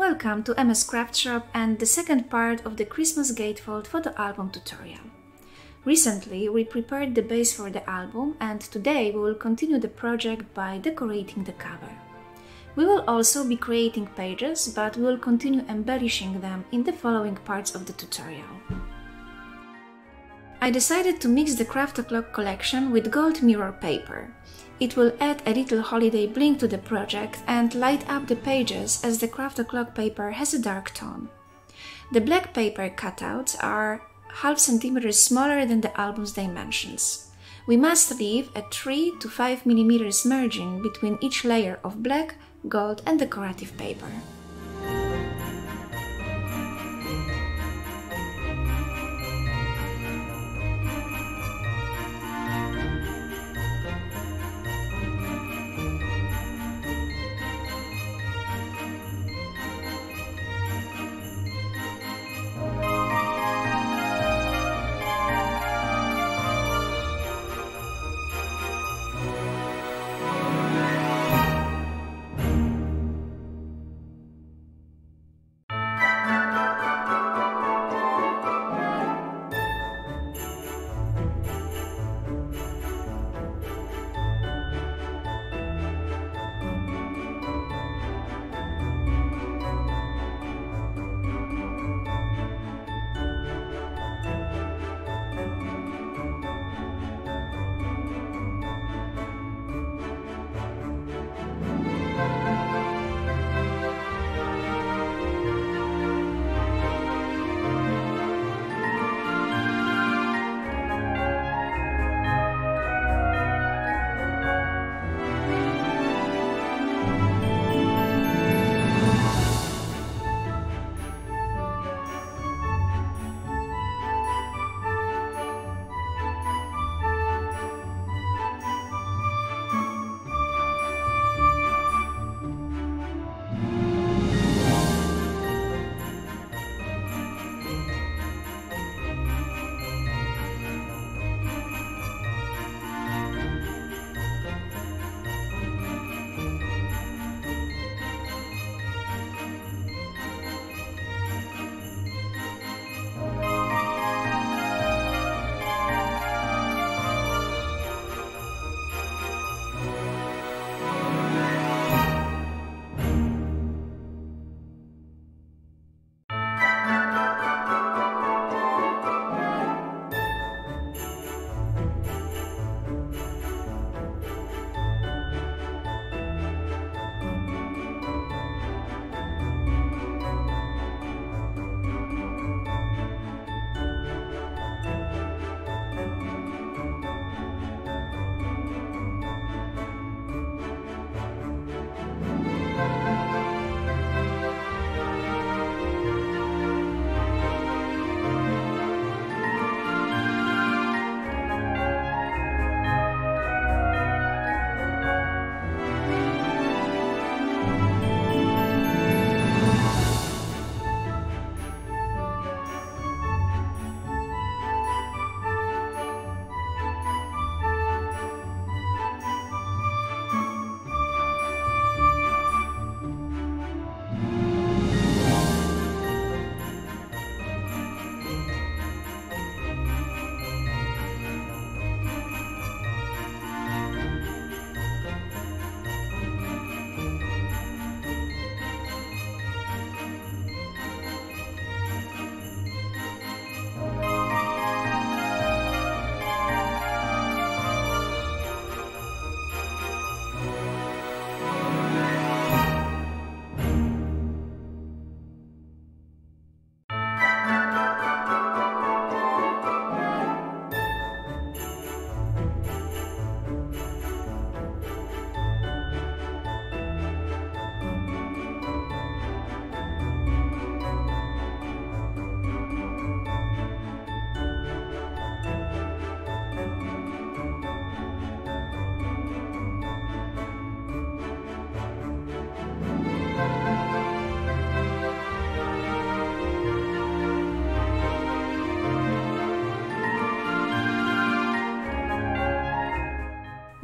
Welcome to MS Craft Shop and the second part of the Christmas gatefold photo album tutorial. Recently we prepared the base for the album and today we will continue the project by decorating the cover. We will also be creating pages, but we will continue embellishing them in the following parts of the tutorial. I decided to mix the Craft-A-Clock collection with gold mirror paper. It will add a little holiday bling to the project and light up the pages as the Craft-A-Clock paper has a dark tone. The black paper cutouts are half centimeters smaller than the album's dimensions. We must leave a 3 to 5 mm margin between each layer of black, gold and decorative paper.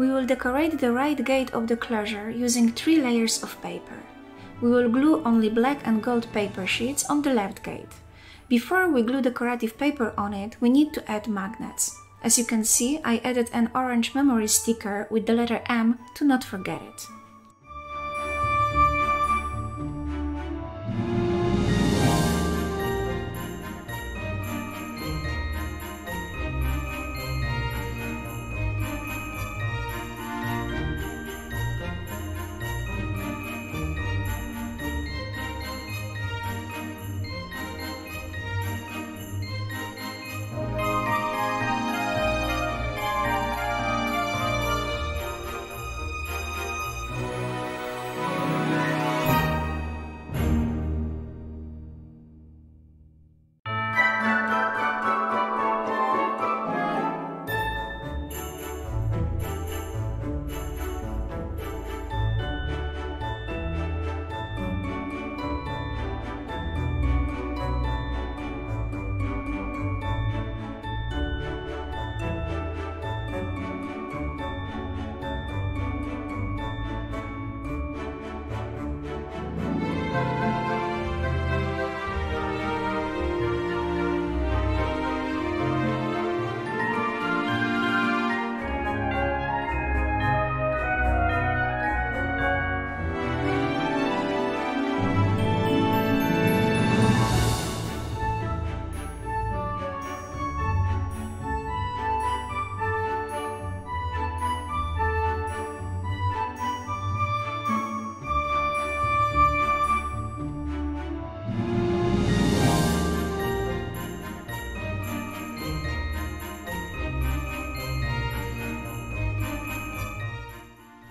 We will decorate the right gate of the closure using 3 layers of paper. We will glue only black and gold paper sheets on the left gate. Before we glue decorative paper on it, we need to add magnets. As you can see, I added an orange memory sticker with the letter M to not forget it.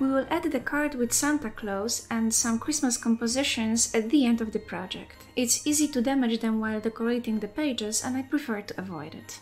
We will add the card with Santa Claus and some Christmas compositions at the end of the project. It's easy to damage them while decorating the pages, and I prefer to avoid it.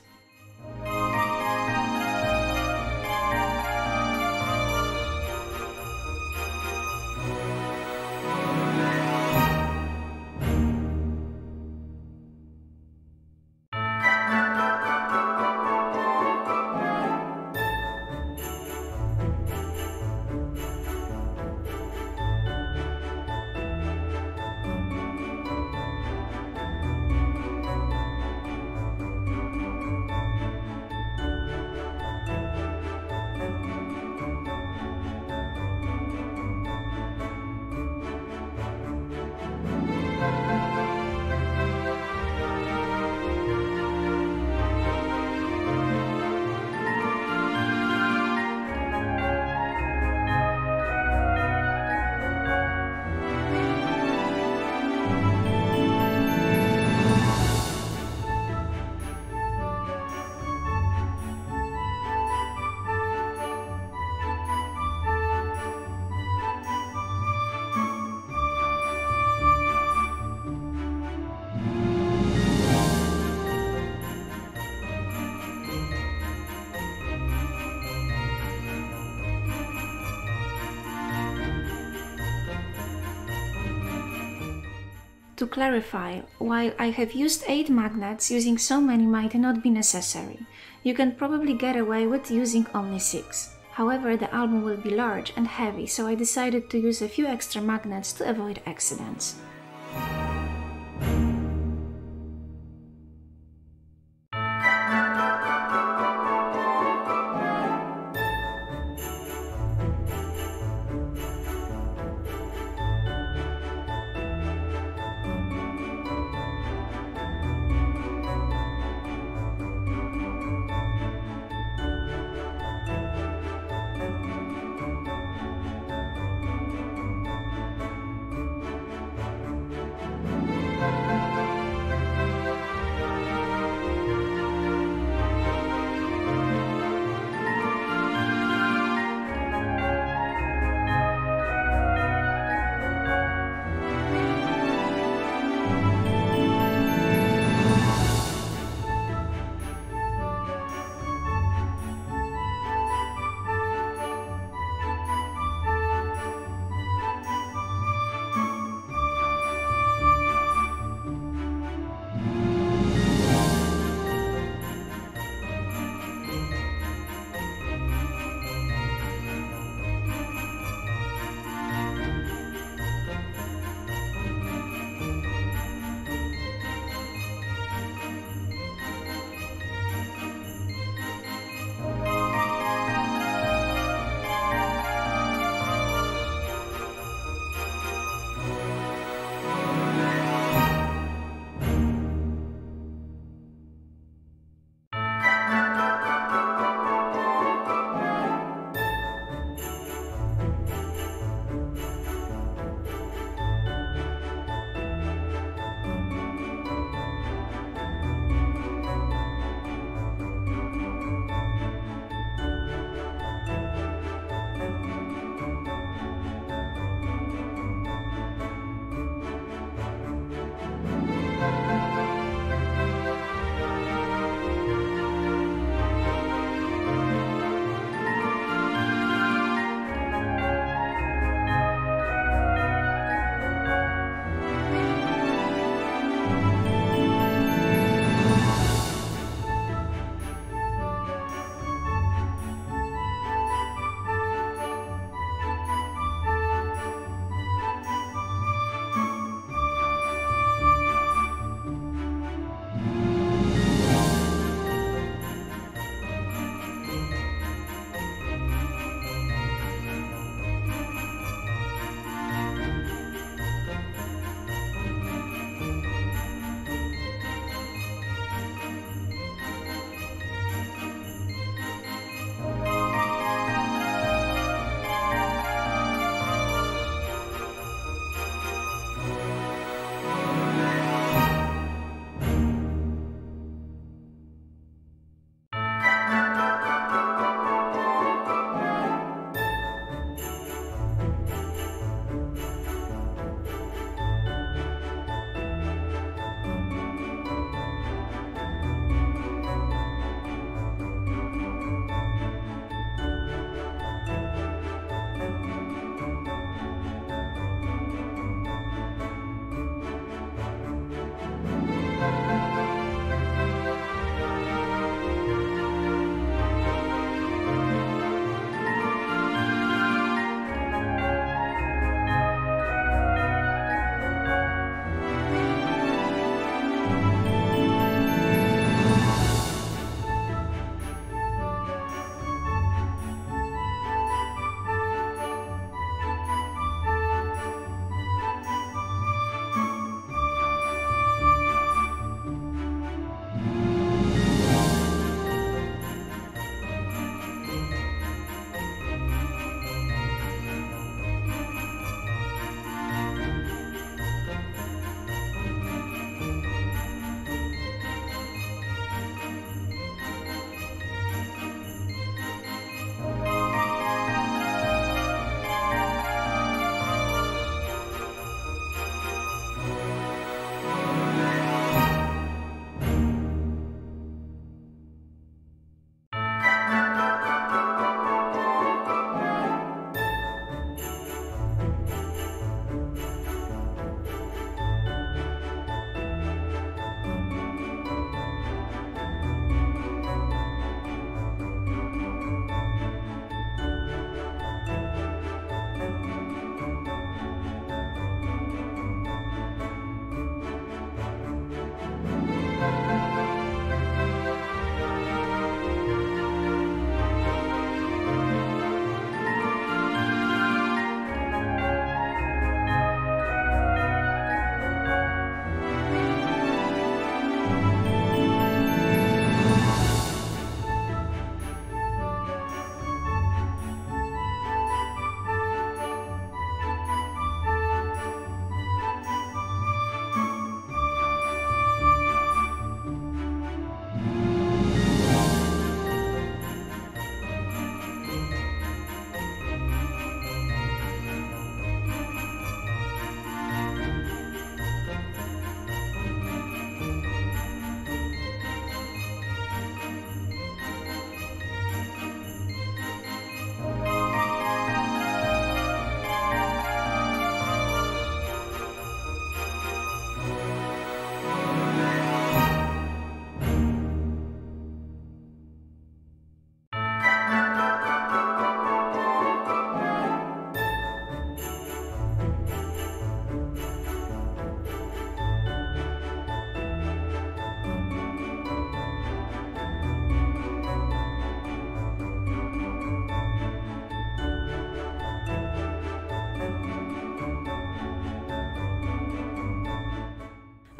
To clarify, while I have used 8 magnets, using so many might not be necessary. You can probably get away with using only 6. However, the album will be large and heavy, so I decided to use a few extra magnets to avoid accidents.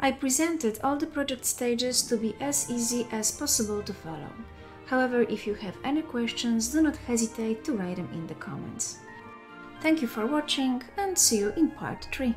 I presented all the project stages to be as easy as possible to follow. However, if you have any questions, do not hesitate to write them in the comments. Thank you for watching and see you in part 3.